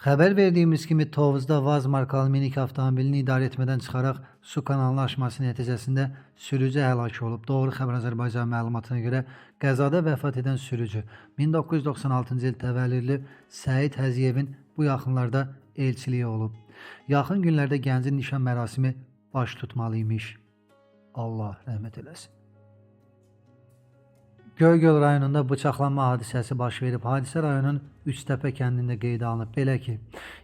Xəbər verdiyimiz kimi Tovuzda Vaz markalı minik avtomobilini idarə etmədən çıxaraq su kanalı aşması nəticəsində sürücü həlak olub. Doğru xəbər Azərbaycan məlumatına görə qəzada vəfat edən sürücü 1996-cı il təvəllüdlü Səid Həziyevin bu yaxınlarda elçiliyi olub. Yaxın günlərdə gəncin nişan mərasimi baş tutmalı imiş. Allah rəhmət eləsin. Göygöl rayonunda bıçaqlanma hadisəsi baş verib. Hadisə rayonun Üçtəpə kəndində qeydə alınıb. Belə ki,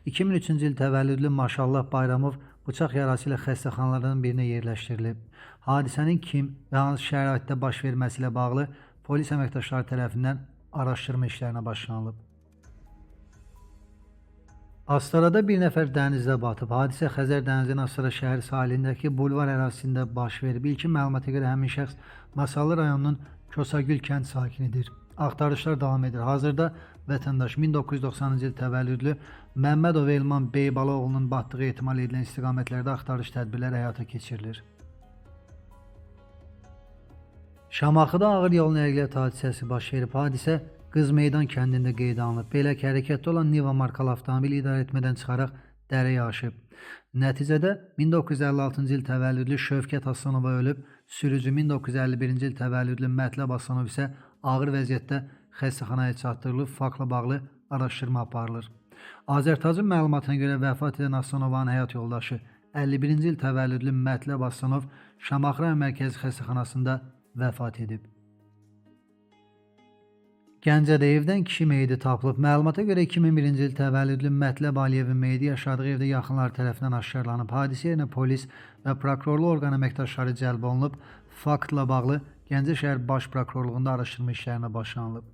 2003-cü il təvəllüdlü Maşallah Bayramov bıçaq yarası ilə xəstəxanalardan birinə yerləşdirilib. Hadisənin kim və hansı şəraitdə baş verməsi ilə bağlı polis əməkdaşları tərəfindən araşdırma işlərinə başlanılıb. Astarada bir nəfər dənizdə batıb. Hadisə Xəzər dənizinin Astara şəhər sahilindəki bulvar ərazisində baş verib. İlkin məlumata görə həmin şəxs Masallı rayonunun Kosagül kənd sakinidir. Axtarışlar davam edir. Hazırda vətəndaş 1990-cı il təvəllüdlü Məmmədov Elman Beybaloğlu'nun batdığı ehtimal edilən istiqamətlərdə axtarış tədbirləri həyata keçirilir. Şamaxıda ağır yol nəqliyyat hadisəsi baş verib. Hadisə Qızmeydan kəndində qeydə alınıb. Belə ki, hərəkətdə olan Niva markalı avtomobil idarə etmədən çıxaraq dərəyə aşıb. Nəticədə 1956-cı il təvəllüdlü Şövkət Aslanova ölüb, sürücü 1951-ci il təvəllüdlü Mətləb Aslanov isə ağır vəziyyətdə xəstəxanaya çatdırılıb, faktla bağlı araşdırma aparılır. Azərtacın məlumatına görə vəfat edən Aslanovanın həyat yoldaşı 51-ci il təvəllüdlü Mətləb Aslanov Şamaxı rayon mərkəzi xəstəxanasında vəfat edib. Gəncədə evdən kişi meyidi tapılıb. Məlumata görə 2001-ci il təvəllüdlü Mətləb Aliyevin meyidi yaşadığı evdə yaxınları tərəfindən aşkarlanıb. Hadisə yerinə polis və prokurorluq orqan əməkdaşları cəlb olunub. Faktla bağlı Gəncə şəhər baş prokurorluğunda araşdırma işlərinə başlanılıb.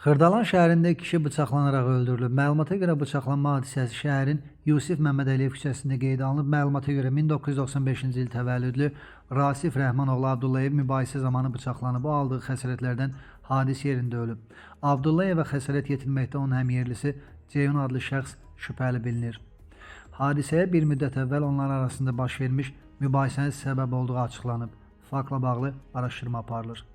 Xırdalan şəhərində kişi bıçaqlanaraq öldürülüb. Məlumata görə bıçaqlanma hadisəsi şəhərin Yusif Məmmədəliyev küçəsində qeydə alınıb. Məlumata görə 1995-ci il təvəllüdlü Rasif Rəhmanoğlu Abdullayev mübahisə zamanı bıçaqlanıb. O aldığı xəsarətlərdən hadisə yerində ölüb. Abdullayevə xəsarət yetirməkdə onun həmyerlisi Ceyhun adlı şəxs şübhəli bilinir. Hadisəyə bir müddət əvvəl onlar arasında baş vermiş mübahisənin səbəb olduğu açıqlanıb. Faktla bağlı araşdırma aparılır.